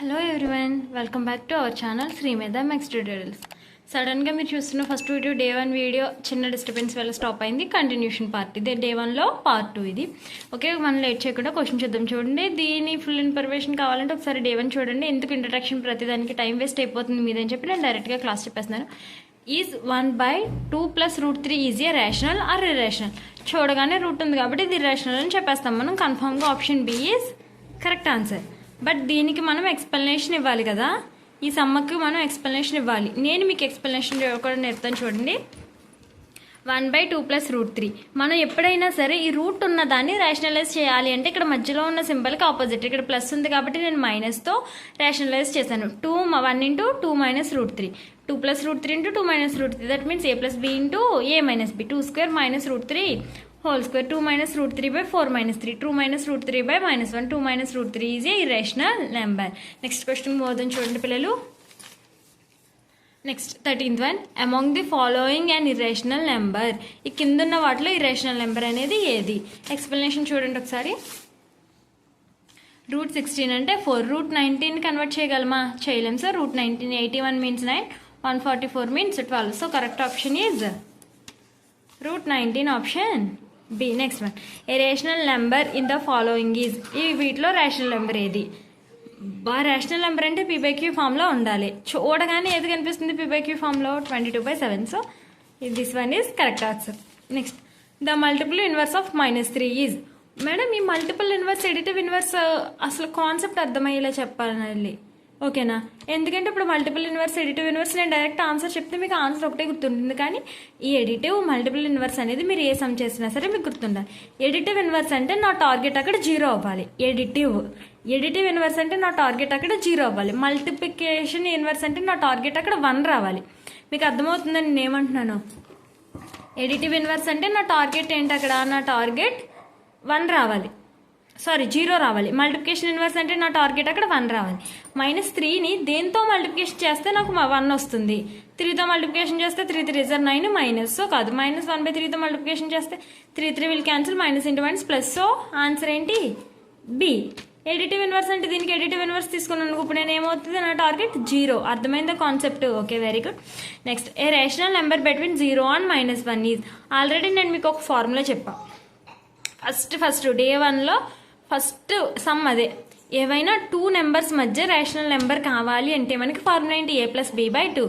Hello everyone, welcome back to our channel Sri Medha maths tutorials. సడన్గా మీరు చూస్తున్న ఫస్ట్ వీడియో డే 1 వీడియో చిన్న disturbance వల్ల స్టాప్ అయింది. కంటిన్యూషన్ పార్ట్ ఇది, డే 1లో పార్ట్ 2 ఇది. ఓకే, మనం లేట్ చేయకుండా క్వశ్చన్ చూద్దాం. చూడండి, దీని ఫుల్ ఇన్ఫర్మేషన్ కావాలంటే ఒకసారి డే 1 చూడండి. ఎందుకు ఇంట్రడక్షన్ ప్రతిదానికి టైం వేస్ట్ అయిపోతుంది మీదని చెప్పి నేను డైరెక్ట్గా క్లాస్ చెప్పేస్తున్నాను. Is 1/2 + √3 is a rational or irrational? చూడగానే రూట్ ఉంది కాబట్టి ఇది ఇర్రేషనల్ అని చెప్పేస్తాం మనం. కన్ఫర్మ్గా option B is correct answer. But దీనికి మనం ఎక్స్ప్లెనేషన్ ఇవ్వాలి కదా, ఈ సమ్మకి మనం ఎక్స్ప్లెనేషన్ ఇవ్వాలి. నేను మీకు ఎక్స్ప్లెనేషన్ కూడా నేర్పుతాను. చూడండి, 1/2 + √3. మనం ఎప్పుడైనా సరే ఈ రూట్ ఉన్న దాన్ని రేషనలైజ్ చేయాలి అంటే ఇక్కడ మధ్యలో ఉన్న సింబల్కి ఆపోజిట్ ఇక్కడ ప్లస్ ఉంది కాబట్టి నేను మైనస్తో రేషనలైజ్ చేశాను. 1 × 2 - √3, 2 + √3 × 2 - √3, that means a + b × a - b, 2² - √3 whole square, 2 - √3/4 - 3, 2 - √3/-1, 2 - √3 is a irrational number. Next question మోదం చూడండి పిల్లలు. Next 13th one, among the following and irrational number. ఈ కింద ఉన్న వాటిలో ఇర్రేషనల్ నెంబర్ అనేది ఏది? ఎక్స్ప్లెనేషన్ చూడండి ఒకసారి. √16 అంటే 4, √19 కన్వర్ట్ చేయగలమా? చేయలేం sir. √19, 81 means 9, 144 means 12. So correct option is √19, option B. Next one, a rational number in the following is. ఈ వీటిలో రేషనల్ నెంబర్ ఏది? రేషనల్ నెంబర్ అంటే p/q ఫామ్లో ఉండాలి. చూడగానే ఏది కనిపిస్తుంది p/q ఫామ్లో? 22/7. So this one is correct answer. Next, the multiple inverse of -3 is. Madam, ఈ మల్టిపుల్ ఇన్వర్స్, ఎడిటివ్ ఇన్వర్స్ అసలు కాన్సెప్ట్ అర్థమయ్యేలా చెప్పాలి, ఓకేనా? ఎందుకంటే ఇప్పుడు మల్టిపుల్ ఇన్వర్స్, ఎడిటివ్ ఇన్వర్స్ నేను డైరెక్ట్ ఆన్సర్ చెప్తే మీకు ఆన్సర్ ఒకటే గుర్తుంటుంది. కానీ ఈ ఎడిటివ్, మల్టిపుల్ ఇన్వర్స్ అనేది మీరు ఏ సమ్ చేసినా సరే మీకు గుర్తుండాలి. ఎడిటివ్ ఇన్వర్స్ అంటే నా టార్గెట్ అక్కడ 0 అవ్వాలి. ఎడిటివ్ ఇన్వర్స్ అంటే నా టార్గెట్ అక్కడ 0 అవ్వాలి. మల్టిప్లికేషన్ ఇన్వర్స్ అంటే నా టార్గెట్ అక్కడ 1 రావాలి. మీకు అర్థమవుతుందని నేను ఏమంటున్నాను? ఎడిటివ్ ఇన్వర్స్ అంటే నా టార్గెట్ ఏంటి అక్కడ? నా టార్గెట్ 1 రావాలి, 0 రావాలి. మల్టిప్లికేషన్ ఇన్వర్స్ అంటే నా టార్గెట్ అక్కడ 1 రావాలి. -3ని దేంతో మల్టిప్లికేషన్ చేస్తే నాకు 1 వస్తుంది? 3తో మల్టిప్లికేషన్ చేస్తే 3 × 3 = 9 మైనస్. సో కాదు, -1/3తో మల్టిప్లికేషన్ చేస్తే 3 3 will cancel, -1 plus. So answer ఏంటి? బి. ఎడిటివ్ ఇన్వర్స్ అంటే దీనికి ఎడిటివ్ ఇన్వర్స్ తీసుకున్నాను ఇప్పుడు నేను ఏమవుతుంది? నా టార్గెట్ 0. అర్థమైందా concept? Okay, very good. Next, A rational number between 0 and -1 is. Already నేను మీకు ఒక ఫార్ములా చెప్పాను. ఫస్ట్ డే 1లో ఫస్ట్ సమ్ అదే. ఏవైనా 2 నెంబర్స్ మధ్య రేషనల్ నెంబర్ కావాలి అంటే మనకి ఫార్ములా ఏంటి? a + b/2.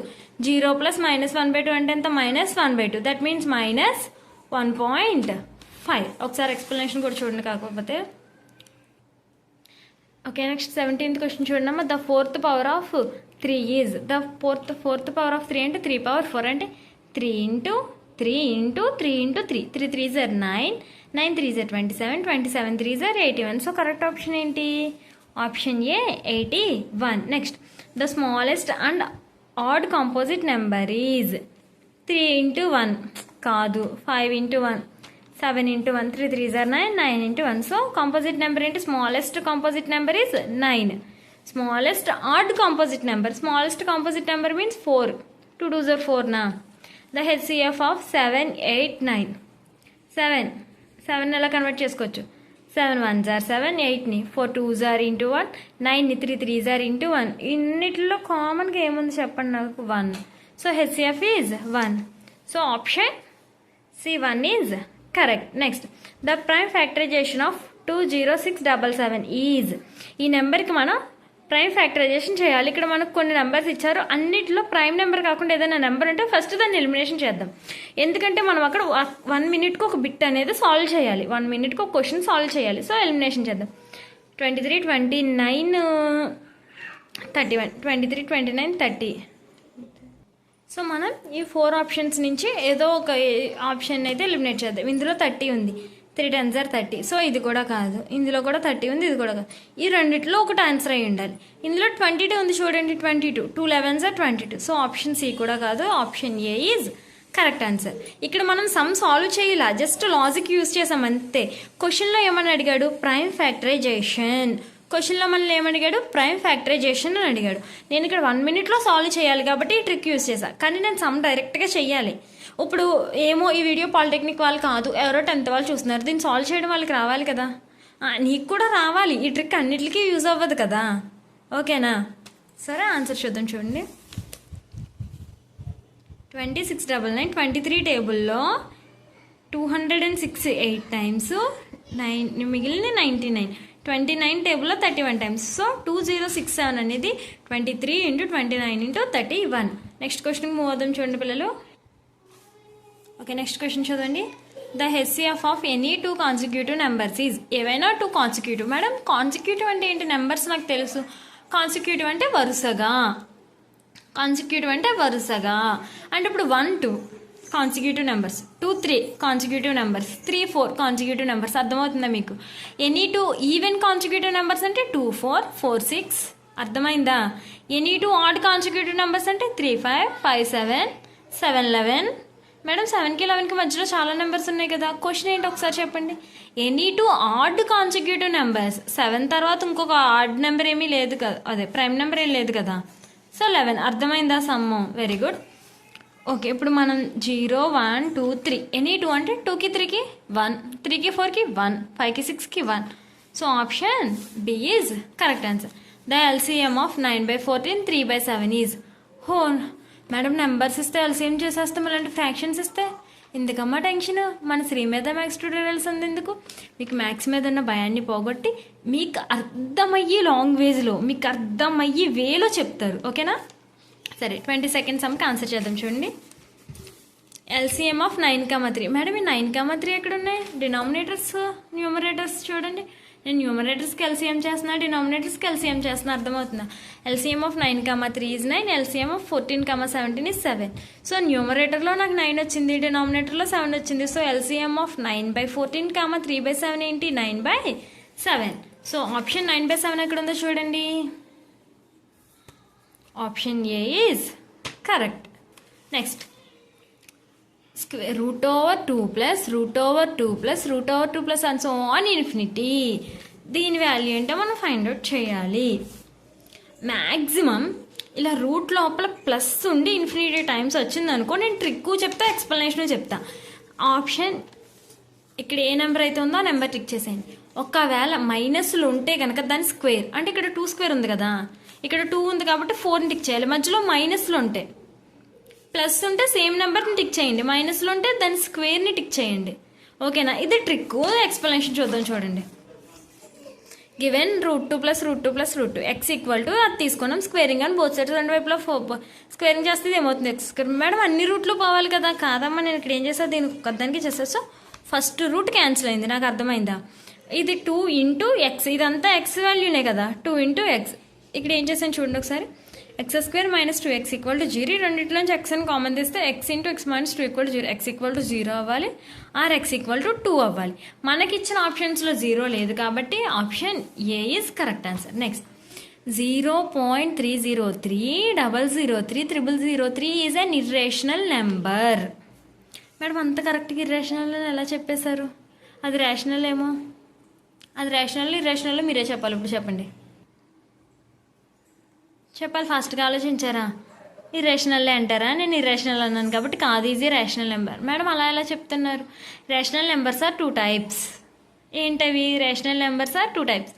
0 + -1/2 అంటే ఎంత? -1/2. That means -1.5. ఒకసారి ఎక్స్ప్లెనేషన్ కూడా చూడండి కాకపోతే. ఓకే, నెక్స్ట్ 17th క్వశ్చన్ చూడమ్మా. The 4th power of 3 is. The fourth power of 3 అంటే 3/4 అంటే 3 × 3 × 3 × 3. 3 3s are 9, 9 3s are 27, 27 3s are 81. So correct option ఏంటి? Option A, 81. Next, the smallest and odd composite number is. 3 × 1 కాదు, 5 × 1, 7 × 1, 3 3s are 9, 9 × 1. So composite number ఏంటి? Smallest composite number is 9. Smallest odd composite number, smallest composite number means 4. 2 2s are 4 నా. The HCF of 7 8 9. 7 ఎలా convert చేసుకోవచ్చు? 7 1s are 7, 8ని 4 2s are × 1, 9ని 3 3s are × 1. ఇన్నిటిలో కామన్గా ఏముంది చెప్పండి నాకు? 1. So HCF is 1. So option C1 is correct. Next, the prime factorization of 20677 is. ఈ నెంబర్కి మనం ప్రైమ్ ఫ్యాక్టరైజేషన్ చేయాలి. ఇక్కడ మనకు కొన్ని నెంబర్స్ ఇచ్చారు, అన్నిటిలో ప్రైమ్ నెంబర్ కాకుండా ఏదైనా నెంబర్ ఉంటే ఫస్ట్ దాన్ని ఎలిమినేషన్ చేద్దాం. ఎందుకంటే మనం అక్కడ 1 minute ఒక బిట్ అనేది సాల్వ్ చేయాలి, 1 minute ఒక క్వశ్చన్ సాల్వ్ చేయాలి. సో ఎలిమినేషన్ చేద్దాం. 23 29 31, 23 29 30. సో మనం ఈ 4 ఆప్షన్స్ నుంచి ఏదో ఒక ఆప్షన్ అయితే ఎలిమినేట్ చేద్దాం. ఇందులో 30 ఉంది, 3 10s are 30. సో ఇది కూడా కాదు, ఇందులో కూడా 30 ఉంది, ఇది కూడా కాదు. ఈ రెండిట్లో ఒకటి ఆన్సర్ అయ్యి ఉండాలి. ఇందులో 22 ఉంది చూడండి, 22, 2 11s are 22. So option C కూడా కాదు, option A is correct answer. ఇక్కడ మనం సమ్ సాల్వ్ చేయాల, జస్ట్ లాజిక్ యూజ్ చేసాం అంతే. క్వశ్చన్లో ఏమని అడిగాడు? Prime factorization. క్వశ్చన్లో మనల్ని ఏమడిగాడు? ప్రైమ్ ఫ్యాక్టరైజేషన్ అని అడిగాడు. నేను ఇక్కడ 1 minuteలో సాల్వ్ చేయాలి కాబట్టి ఈ ట్రిక్ యూజ్ చేశాను. కానీ నేను సమ్ డైరెక్ట్గా చెయ్యాలి. ఇప్పుడు ఏమో ఈ వీడియో పాలిటెక్నిక్ వాళ్ళు కాదు, ఎవరో 10th వాళ్ళు చూస్తున్నారు, దీన్ని సాల్వ్ చేయడం వాళ్ళకి రావాలి కదా. నీకు కూడా రావాలి. ఈ ట్రిక్ అన్నిటికీ యూజ్ అవ్వదు కదా. ఓకేనా? సరే ఆన్సర్ చూద్దాం. చూడండి, 2699 23 టేబుల్లో 206 8 టైమ్స్, 9 మిగిలిన 99, 29 టేబుల్లో 31 టైమ్స్. సో 2067 అనేది 23 × 29 × 31. నెక్స్ట్ క్వశ్చన్ మూవ్ అవుదాం. చూడండి పిల్లలు. ఓకే, నెక్స్ట్ క్వశ్చన్ చూడండి. The HCF of any 2 consecutive numbers is. ఏవైనా 2 కాన్సిక్యూటివ్. మేడం కాన్సిక్యూటివ్ అంటే ఏంటి? నెంబర్స్ నాకు తెలుసు. కాన్సిక్యూటివ్ అంటే వరుసగా. కాన్సిక్యూటివ్ అంటే వరుసగా అంటే ఇప్పుడు 1 2 consecutive numbers, 2 3 consecutive numbers, 3 4 consecutive numbers. అర్థమవుతుందా మీకు? ఎనీ 2 ఈవెన్ కాన్సిక్యూటివ్ నెంబర్స్ అంటే 2 4 4 6. అర్థమైందా? ఎనీ 2 ఆడ్ కాన్సిక్యూటివ్ నెంబర్స్ అంటే 3 5 5 7 7 11. మేడం 7కి 11కి మధ్యలో చాలా నెంబర్స్ ఉన్నాయి కదా. క్వశ్చన్ ఏంటి ఒకసారి చెప్పండి. Any 2 add consecutive numbers. 7 తర్వాత ఇంకొక ఆడ్ నెంబర్ ఏమీ లేదు కదా, అదే ప్రైమ్ నెంబర్ ఏం లేదు కదా. సో 11. అర్థమైందా సమ్ము? Very good. ఓకే, ఇప్పుడు మనం 0 1 2 3 ఎనీ 2 అంటే 2కి 3కి 1, 3కి 4కి 1, 5కి 6కి 1. So option B is correct answer. The LCM of 9/14 3/7 is. హో మేడం, నెంబర్స్ ఇస్తే ఎల్సిఎం చేసేస్తాం, ఇలాంటి ఫ్రాక్షన్స్ ఇస్తే ఎందుకమ్మా టెన్షన్? మన శ్రీ మీద మ్యాథ్స్ ట్యూటోరియల్స్ ఉంది ఎందుకు? మీకు మ్యాథ్స్ మీద ఉన్న భయాన్ని పోగొట్టి మీకు అర్థమయ్యే లాంగ్వేజ్లో, మీకు అర్థమయ్యే వేలో చెప్తారు. ఓకేనా? సరే, 22nd సమ్కి ఆన్సర్ చేద్దాం. చూడండి, ఎల్సిఎం ఆఫ్ 9, 3. మేడం ఈ 9, 3 ఎక్కడ ఉన్నాయి? Denominators numerators. చూడండి, నేను న్యూమరేటర్స్కి ఎల్సిఎం చేస్తున్నా, డినామినేటర్స్కి ఎల్సిఎం చేస్తున్నా. అర్థమవుతుందా? LCM of 9, 3 is 9, LCM of 14, 17 is 7. So న్యూమరేటర్లో నాకు 9 వచ్చింది, డినామినేటర్లో 7 వచ్చింది. సో ఎల్సిఎం ఆఫ్ 9/14, 3/7 ఏంటి? 9/7. సో ఆప్షన్ 9/7 ఎక్కడ ఉందో చూడండి. Option A is correct. Next, √2 plus √2 plus √2 plus and so on infinity. దీని వాల్యూ ఏంటో మనం ఫైండ్ అవుట్ చేయాలి. మ్యాక్సిమం ఇలా రూట్ లోపల ప్లస్ ఉండి ఇన్ఫినిటీ టైమ్స్ వచ్చింది అనుకో, నేను ట్రిక్ చెప్తా, ఎక్స్ప్లెనేషన్ చెప్తా. ఆప్షన్ ఇక్కడ ఏ నెంబర్ అయితే ఉందో ఆ నెంబర్ టిక్ చేసేయండి. ఒకవేళ మైనస్లు ఉంటే కనుక దాని స్క్వేర్, అంటే ఇక్కడ 2 స్క్వేర్ ఉంది కదా, ఇక్కడ 2 ఉంది కాబట్టి 4ని టిక్ చేయాలి. మధ్యలో మైనస్లు ఉంటాయి. ప్లస్ ఉంటే సేమ్ నెంబర్ని టిక్ చేయండి, మైనస్లో ఉంటే దాని స్క్వేర్ని టిక్ చేయండి. ఓకేనా? ఇది ట్రిక్. ఎక్స్ప్లెనేషన్ చూద్దాం. చూడండి, given √2 plus √2 plus √2 x equal to, అది తీసుకున్నాం స్క్వేరింగ్ అని బోత్ సైడ్స్ రెండు వైపులో స్క్వేరింగ్ చేస్తే ఏమవుతుంది? x square. మేడం అన్ని రూట్లు పోవాలి కదా. కాదమ్మా, నేను ఇక్కడ ఏం చేస్తాను, దీనికి ఒక్కదానికి చేస్తాను. సో ఫస్ట్ రూట్ క్యాన్సిల్ అయింది. నాకు అర్థమైందా? ఇది 2 × x, ఇదంతా x వాల్యూనే కదా, 2 × x. ఇక్కడ ఏం చేసాను చూడండి ఒకసారి. x² - 2x = 0. రెండింటిలోంచి x అని కామన్ తీస్తే x × x - 2 = 0. x = 0 అవ్వాలి, ఆర్ x = 2 అవ్వాలి. మనకి ఇచ్చిన ఆప్షన్స్లో 0 లేదు కాబట్టి option A is correct answer. Next, 0.303003003 is an irrational number. Madam అంత కరెక్ట్గా ఇర్రేషనల్ ఎలా చెప్పేశారు? అది రేషనల్ ఏమో, అది రేషనల్ ఇర్రేషనల్ మీరే చెప్పాలి. ఇప్పుడు చెప్పండి, చెప్పాలి. ఫాస్ట్గా ఆలోచించారా? ఇర్రేషనల్లే అంటారా? నేను ఇర్రేషనల్ అన్నాను కాబట్టి కాదు, ఈజీ రేషనల్ నెంబర్. మేడం అలా ఎలా చెప్తున్నారు? Rational numbers are 2 types. ఏంటవి? Rational numbers are 2 types.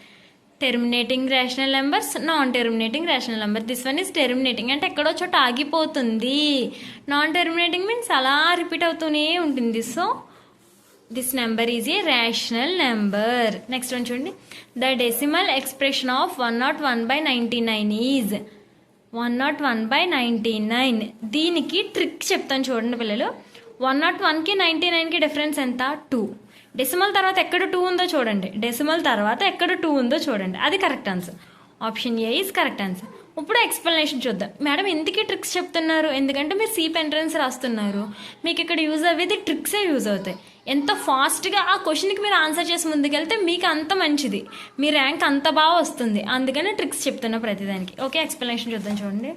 Terminating rational numbers, non terminating rational number. This one is terminating, అంటే ఎక్కడో చోట ఆగిపోతుంది. నాన్ టెర్మినేటింగ్ మీన్స్ అలా రిపీట్ అవుతూనే ఉంటుంది. So this number is a rational number. Next one చూడండి, the decimal expression of 101/99 is 101/99. దీనికి trick చెప్తాను చూడండి పిల్లలు. 101కి 99కి డిఫరెన్స్ ఎంత? 2. డెసిమల్ తర్వాత ఎక్కడ 2 ఉందో చూడండి, డెసిమల్ తర్వాత ఎక్కడ 2 ఉందో చూడండి. అది correct answer. Option A is correct answer. ఇప్పుడు ఎక్స్ప్లెనేషన్ చూద్దాం. మేడం ఎందుకు ట్రిక్స్ చెప్తున్నారు? ఎందుకంటే మీరు సీప్ ఎంట్రన్స్ రాస్తున్నారు, మీకు ఇక్కడ యూజ్ అయ్యేది ట్రిక్సే యూజ్ అవుతాయి. ఎంత ఫాస్ట్గా ఆ క్వశ్చన్కి మీరు ఆన్సర్ చేసి ముందుకెళ్తే మీకు అంత మంచిది, మీ ర్యాంక్ అంత బాగా వస్తుంది. అందుకనే ట్రిక్స్ చెప్తున్నా ప్రతిదానికి. ఓకే, ఎక్స్ప్లెనేషన్ చూద్దాం. చూడండి,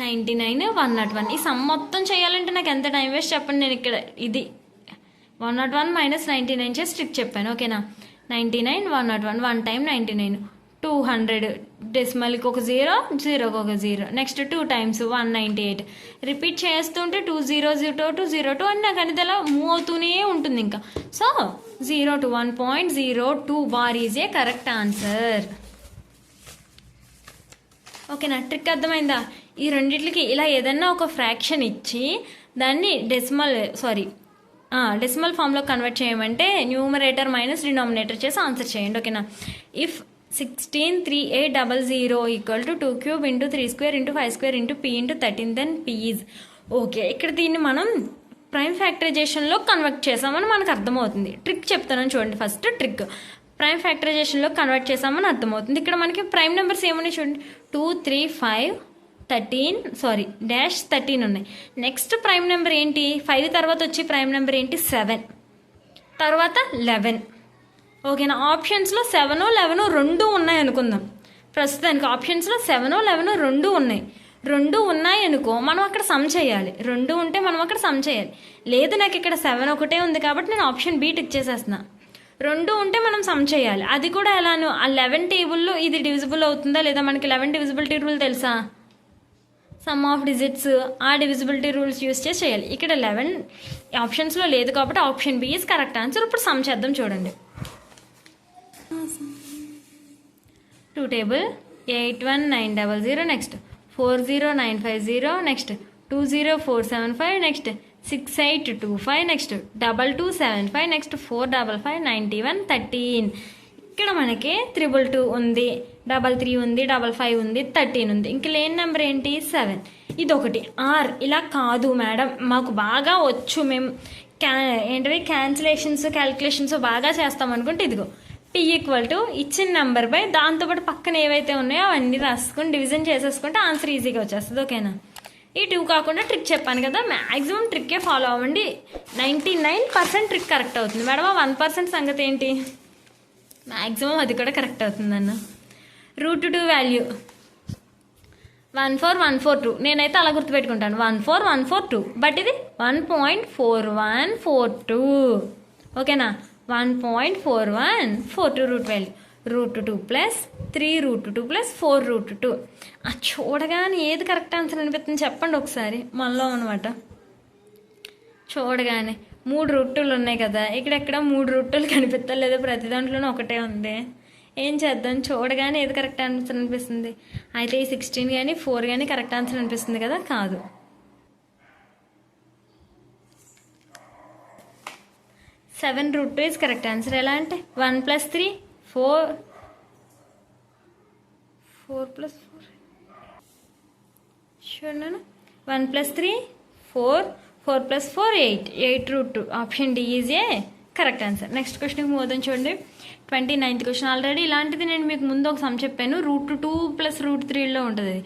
99 101 ఈ సమ్ మొత్తం చేయాలంటే నాకు ఎంత టైం వేస్ట్ చెప్పండి. నేను ఇక్కడ ఇది 101 - 99 చేసి ట్రిక్ చెప్పాను. ఓకేనా? 99 101 1 టైం 99 200, డెసిమల్కి ఒక 0, 0కి ఒక 0. Next 2 times 198. రిపీట్ చేస్తుంటే 2002 అని నాకు అనేది అలా మూవ్ అవుతూనే ఉంటుంది ఇంకా. So 0 to 1.02 bar is a correct answer. ఓకేనా? ట్రిక్ అర్థమైందా? ఈ రెండిట్లకి ఇలా ఏదన్నా ఒక ఫ్రాక్షన్ ఇచ్చి దాన్ని డెసిమల్ ఫామ్లో కన్వర్ట్ చేయమంటే న్యూమరేటర్ మైనస్ డినామినేటర్ చేసి ఆన్సర్ చేయండి. ఓకేనా? If 163800 equal to 2 cube into 3 square into 5 square into P into 13 then P is. Okay, ఇక్కడ దీన్ని మనం ప్రైమ్ ఫ్యాక్టరైజేషన్లో కన్వర్ట్ చేసామని మనకు అర్థమవుతుంది. ట్రిక్ చెప్తానని చూడండి. ఫస్ట్ ట్రిక్ ప్రైమ్ ఫ్యాక్టరైజేషన్లో కన్వర్ట్ చేసామని అర్థమవుతుంది. ఇక్కడ మనకి ప్రైమ్ నెంబర్స్ ఏమున్నాయి చూడండి. 2, 3, 5, 13 ఉన్నాయి. నెక్స్ట్ ప్రైమ్ నెంబర్ ఏంటి? 5 తర్వాత వచ్చి ప్రైమ్ నెంబర్ ఏంటి? 7, తర్వాత 11. ఓకేనా? ఆప్షన్స్లో 7, 11 రెండు ఉన్నాయి అనుకుందాం. ప్రస్తుతానికి ఆప్షన్స్లో 7, 11 రెండు ఉన్నాయి అనుకో, మనం అక్కడ సమ్ చేయాలి. 2 ఉంటే మనం అక్కడ సమ్ చేయాలి. లేదు నాకు ఇక్కడ 7 ఒకటే ఉంది కాబట్టి నేను ఆప్షన్ బి టిక్ చేసేస్తున్నా. 2 ఉంటే మనం సమ్ చేయాలి. అది కూడా ఎలాను? ఆ 11 టేబుల్లో ఇది డివిజిబుల్ అవుతుందా లేదా? మనకి 11 డివిజిబిలిటీ రూల్ తెలుసా? సమ్ ఆఫ్ డిజిట్స్, ఆ డివిజిబిలిటీ రూల్స్ యూస్ చేసి చేయాలి. ఇక్కడ 11 ఆప్షన్స్లో లేదు కాబట్టి option B is correct answer. ఇప్పుడు సమ్ చేద్దాం చూడండి. 2 table 81900, next 40950, next 20475, next 6825, next 2275, next 45591 13. ఇక్కడ మనకి 222 ఉంది, 33 ఉంది, 55 ఉంది, 13 ఉంది. ఇంక లేని నెంబర్ ఏంటి? 7. ఇదొకటి. ఆర్ ఇలా కాదు మేడం, మాకు బాగా వచ్చు, మేము ఏంటివి క్యాల్కులేషన్స్ బాగా చేస్తాం అనుకుంటే ఇదిగో పి ఈక్వల్ టు ఇచ్చిన నెంబర్ బై దాంతోపాటు పక్కన ఏవైతే ఉన్నాయో అవన్నీ రాసుకొని డివిజన్ చేసేసుకుంటే ఆన్సర్ ఈజీగా వచ్చేస్తుంది. ఓకేనా? ఈ 2 కాకుండా ట్రిక్ చెప్పాను కదా, మ్యాక్సిమం ట్రిక్కే ఫాలో అవ్వండి. 99% ట్రిక్ కరెక్ట్ అవుతుంది మేడం. 1% సంగతి ఏంటి? మ్యాక్సిమం అది కూడా కరెక్ట్ అవుతుంది అన్న. √2 వాల్యూ 14142. నేనైతే అలా గుర్తుపెట్టుకుంటాను, 14142. బట్ ఇది 1.4142. ఓకేనా? 1.4142 రూట్ వాల్యూ. √2 plus 3 √2 plus 4 √2. చూడగానే ఏది కరెక్ట్ ఆన్సర్ అనిపిస్తుంది చెప్పండి ఒకసారి మనలో అనమాట. చూడగానే 3 రూట్లు ఉన్నాయి కదా, ఇక్కడెక్కడ 3 రూట్లు కనిపిస్తలేదు, ప్రతి దాంట్లోనూ ఒకటే ఉంది. ఏం చేద్దాం? చూడగానే ఏది కరెక్ట్ ఆన్సర్ అనిపిస్తుంది? అయితే ఈ 16 కానీ 4 కానీ కరెక్ట్ ఆన్సర్ అనిపిస్తుంది కదా? కాదు. 7 √2 ఈజ్ కరెక్ట్ ఆన్సర్. ఎలా అంటే 1 + 3 4 + 4 చూడండి. 1 + 3 4 4 + 4 8 √2. Option D is a correct answer. Next క్వశ్చన్కి మోదం చూడండి. 29th question. ఆల్రెడీ ఇలాంటిది నేను మీకు ముందు ఒక సమ్ చెప్పాను. √2 + √3లో ఉంటుంది.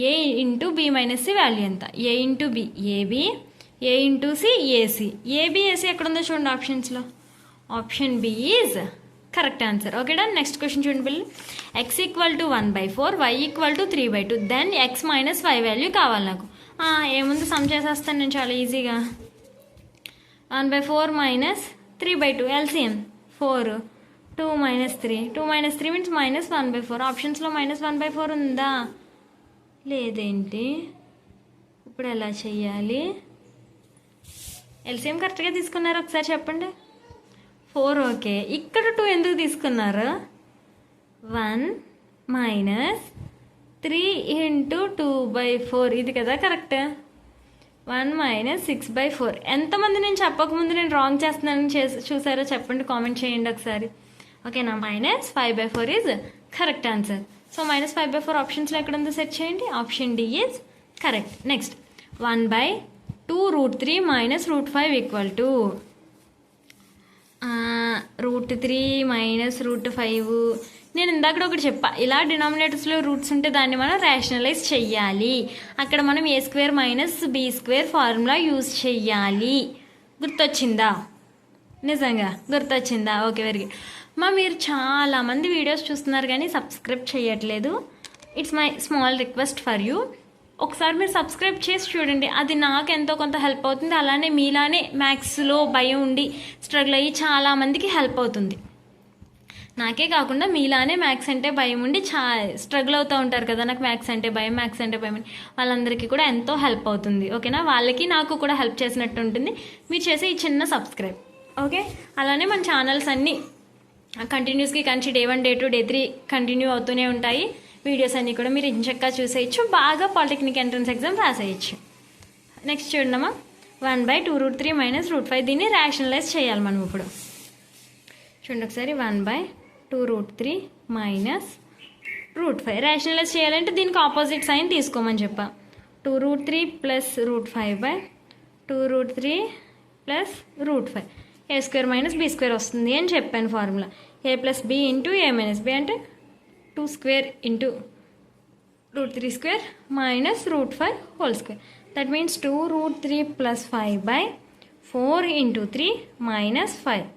A into B minus C value ఎంత? A into B AB, A into C AC. AB AC ఎక్కడ ఉందో చూడండి ఆప్షన్స్లో. Option B is correct answer. Okay done. Next question చూడండి పిల్లలు. x = 1/4, y = 3/2. Then x - y value కావాలి నాకు. ఏముంది, సమ్ చేసేస్తాను నేను చాలా ఈజీగా. 1/4 - 3/2 ఎల్సిఎం 4. 2 - 3 2 - 3 మీన్స్ -1/4. ఆప్షన్స్లో -1/4 ఉందా? లేదేంటి? ఇప్పుడు ఎలా చెయ్యాలి? ఎల్సిఎం కరెక్ట్గా తీసుకున్నారు ఒకసారి చెప్పండి. 4 ఓకే. ఇక్కడ 2 ఎందుకు తీసుకున్నారు? 1 - 3 × 2/4 ఇది కదా కరెక్ట్. 1 - 6/4. ఎంతమంది నేను చెప్పకముందు నేను రాంగ్ చేస్తున్నానని చూసారో చెప్పండి, కామెంట్ చేయండి ఒకసారి. ఓకేనా? -5/4 ఈజ్ కరెక్ట్ ఆన్సర్. సో -5/4 ఆప్షన్స్లో ఎక్కడ ఉందో సెట్ చేయండి. Option D is correct. Next 1/2 √3 - √5 = √3 - √5. నేను ఇందాక ఒకటి చెప్పా, ఇలా డినామినేటర్స్లో రూట్స్ ఉంటే దాన్ని మనం రేషనలైజ్ చెయ్యాలి. అక్కడ మనం a² - b² ఫార్ములా యూజ్ చెయ్యాలి. గుర్తొచ్చిందా? నిజంగా గుర్తొచ్చిందా? Okay, very good. మీరు చాలామంది వీడియోస్ చూస్తున్నారు కానీ సబ్స్క్రైబ్ చేయట్లేదు. It's my small request for you. ఒకసారి మీరు సబ్స్క్రైబ్ చేసి చూడండి, అది నాకు ఎంతో కొంత హెల్ప్ అవుతుంది. అలానే మీలానే మ్యాథ్స్లో భయం ఉండి స్ట్రగుల్ అయ్యి చాలామందికి హెల్ప్ అవుతుంది. నాకే కాకుండా మీలానే మ్యాథ్స్ అంటే భయం ఉండి స్ట్రగుల్ అవుతూ ఉంటారు కదా, నాకు మ్యాథ్స్ అంటే భయం అని, వాళ్ళందరికీ కూడా ఎంతో హెల్ప్ అవుతుంది. ఓకేనా? వాళ్ళకి నాకు కూడా హెల్ప్ చేసినట్టు ఉంటుంది మీరు చేసే ఈ చిన్న సబ్స్క్రైబ్. ఓకే, అలానే మన ఛానల్స్ అన్నీ కంటిన్యూస్గా డే 1, డే 2, డే 3 కంటిన్యూ అవుతూనే ఉంటాయి. వీడియోస్ అన్నీ కూడా మీరు ఇంచక్కా చూసేయచ్చు, బాగా పాలిటెక్నిక్ ఎంట్రన్స్ ఎగ్జామ్ రాసేయచ్చు. నెక్స్ట్ చూడమ్మా, 1/2√3 - √5. దీన్ని రేషనలైజ్ చేయాలి మనం ఇప్పుడు. చూడండి ఒకసారి, 1/2√3 - √5 రేషనలైజ్ చేయాలంటే దీనికి ఆపోజిట్ సైన్ తీసుకోమని చెప్పా. 2√3 + √5/2√3 + √5. a² - b² వస్తుంది అని చెప్పాను formula. a + b × a - b అంటే 2² × √3² - √5 whole square. That means 2√3 + 5/4 × 3 - 5.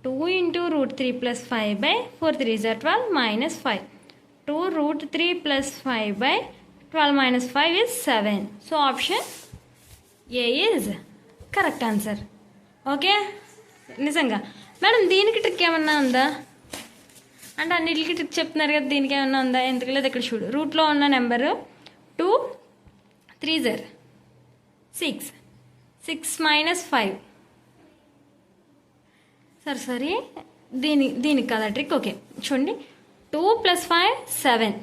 2 × √3 + 5/4 3 is 12 - 5. 2√3 + 5/12 - 5 is 7. So option A is correct answer. Okay, నిజంగా మేడం దీనికి ట్రిక్ ఏమన్నా ఉందా అంటే అన్నిటికి ట్రిక్ చెప్తున్నారు కదా, దీనికి ఏమన్నా ఉందా? ఎందుకు లేదు, ఇక్కడ చూడు. రూట్లో ఉన్న నెంబరు 2 3 0 6 6 - 5. సరే దీనికి కదా ట్రిక్. ఓకే చూడండి, 2 + 5 7,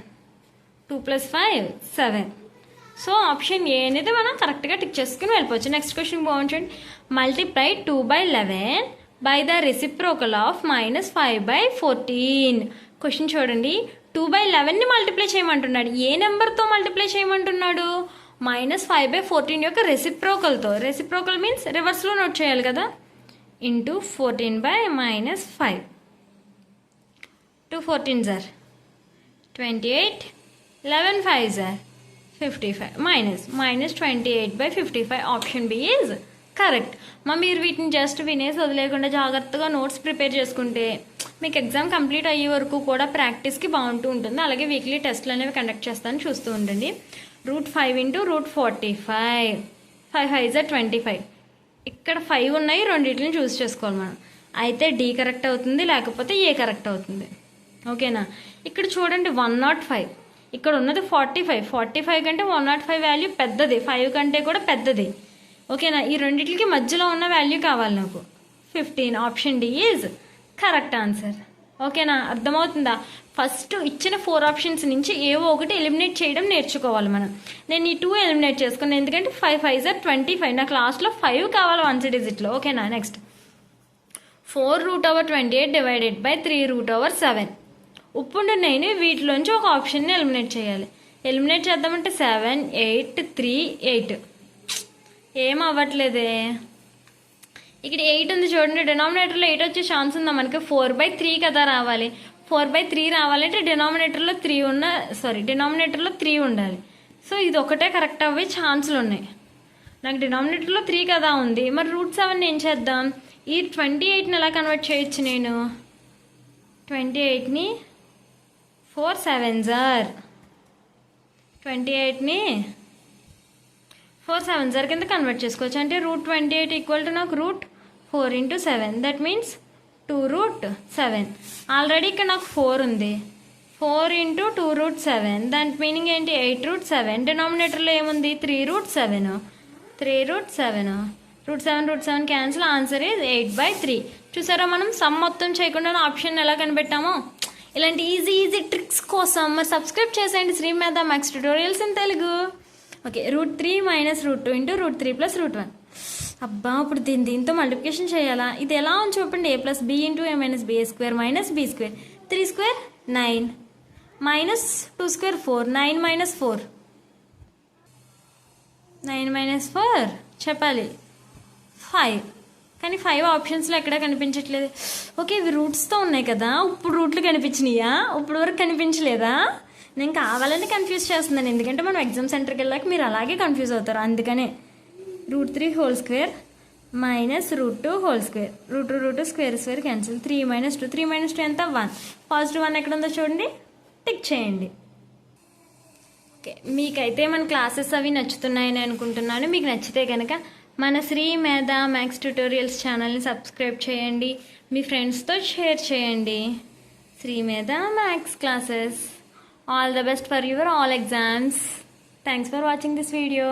2 + 5 7. సో ఆప్షన్ ఏ అనేది మనం కరెక్ట్గా టిక్ చేసుకుని వెళ్ళిపోవచ్చు. నెక్స్ట్ క్వశ్చన్ బాగుంటుంది. Multiply 2/11 by the reciprocal of -5/14. Question చూడండి, 2/11ని మల్టిప్లై చేయమంటున్నాడు. ఏ నెంబర్తో మల్టిప్లై చేయమంటున్నాడు? -5/14 యొక్క రెసిప్రోకల్తో. రెసిప్రోకల్ మీన్స్ రివర్స్లో నోట్ చేయాలి కదా. Into 14/-5. 2 14s are 28, 11 5s are 55, -28/55. Option B is correct. మీరు వీటిని జస్ట్ వినేసి వదిలేకుండా జాగ్రత్తగా నోట్స్ ప్రిపేర్ చేసుకుంటే మీకు ఎగ్జామ్ కంప్లీట్ అయ్యే వరకు కూడా ప్రాక్టీస్కి బాగుంటూ ఉంటుంది. అలాగే వీక్లీ టెస్ట్లు అనేవి కండక్ట్ చేస్తాను, చూస్తూ ఉండండి. √5 × √45, 5 5s are 25. ఇక్కడ 5 ఉన్నాయి, రెండింటిని చూస్ చేసుకోవాలి మనం. అయితే డి కరెక్ట్ అవుతుంది, లేకపోతే ఏ కరెక్ట్ అవుతుంది. ఓకేనా? ఇక్కడ చూడండి 105, ఇక్కడ ఉన్నది 45. 45 కంటే 105 వాల్యూ పెద్దది, 5 కంటే కూడా పెద్దది. ఓకేనా? ఈ రెండింటికి మధ్యలో ఉన్న వాల్యూ కావాలి నాకు, 15. Option D is correct answer. ఓకేనా? అర్థమవుతుందా? ఫస్ట్ ఇచ్చిన 4 ఆప్షన్స్ నుంచి ఏవో ఒకటి ఎలిమినేట్ చేయడం నేర్చుకోవాలి మనం. నేను ఈ 2 ఎలిమినేట్ చేసుకున్నాను, ఎందుకంటే 5 5s are 25. నాకు లాస్ట్లో 5 కావాలి వన్స్ డిజిట్లో. ఓకేనా? నెక్స్ట్ 4√28 / 3√7. ఇప్పుడు నేను వీటిలోంచి ఒక ఆప్షన్ని ఎలిమినేట్ చేయాలి. ఎలిమినేట్ చేద్దామంటే 7 8 3 8. ఏం అవ్వట్లేదే. ఇక్కడ 8 ఉంది చూడండి, డినామినేటర్లో 8 వచ్చే ఛాన్స్ ఉందా మనకి? 4/3 కదా రావాలి. 4/3 రావాలంటే డినామినేటర్లో 3 ఉండాలి. సో ఇది ఒకటే కరెక్ట్ అవ్వే ఛాన్సులు ఉన్నాయి. నాకు డినామినేటర్లో 3 కదా ఉంది. మరి √7 ఏం చేద్దాం? ఈ 28ని ఎలా కన్వర్ట్ చేయొచ్చు నేను? 28ని 4 7s are 28ని 4 7s are కింద కన్వర్ట్ చేసుకోవచ్చు. అంటే √28 = నాకు √4 × 7. That means 2√7. ఆల్రెడీ ఇక్కడ నాకు 4 ఉంది. 4 × 2√7, దాని మీనింగ్ ఏంటి? 8√7. డినామినేటర్లో ఏముంది? 3√7. 3√7. √7 క్యాన్సిల్. Answer is 8/3. చూసారా, మనం సమ్ మొత్తం చేయకుండా ఆప్షన్ ఎలా కనిపెట్టామో. ఇలాంటి ఈజీ ట్రిక్స్ కోసం మరి సబ్స్క్రైబ్ చేసేయండి శ్రీ మేధా maths tutorials in Telugu. Okay, √3 - √2 × √3 + √1. అబ్బా, ఇప్పుడు దీంతో మల్టిప్లికేషన్ చేయాలా? ఇది ఎలా ఉంది చూడండి. a + b × a - b² - b². 3² 9 -2² 4. 9 - 4 9 - 4 చెప్పాలి 5. కానీ 5 ఆప్షన్స్లో ఎక్కడా కనిపించట్లేదు. ఓకే, ఇవి రూట్స్తో ఉన్నాయి కదా, ఇప్పుడు రూట్లు కనిపించినాయా? ఇప్పుడు వరకు కనిపించలేదా? నేను కావాలని కన్ఫ్యూజ్ చేస్తున్నాను, ఎందుకంటే మనం ఎగ్జామ్ సెంటర్కి వెళ్ళాక మీరు అలాగే కన్ఫ్యూజ్ అవుతారు. అందుకనే √3 whole square - √2 whole square. √2 square cancel. 3 - 2 3 - 2 ఎంత? 1. +1 ఎక్కడ ఉందో చూడండి, టిక్ చేయండి. ఓకే, మీకైతే మన క్లాసెస్ అవి నచ్చుతున్నాయని అనుకుంటున్నాను. మీకు నచ్చితే కనుక మన శ్రీ మేధా మ్యాథ్స్ ట్యుటోరియల్స్ ఛానల్ని సబ్స్క్రైబ్ చేయండి, మీ ఫ్రెండ్స్తో షేర్ చేయండి. శ్రీ మేధా maths classes. All the best for your all exams. Thanks for watching this video.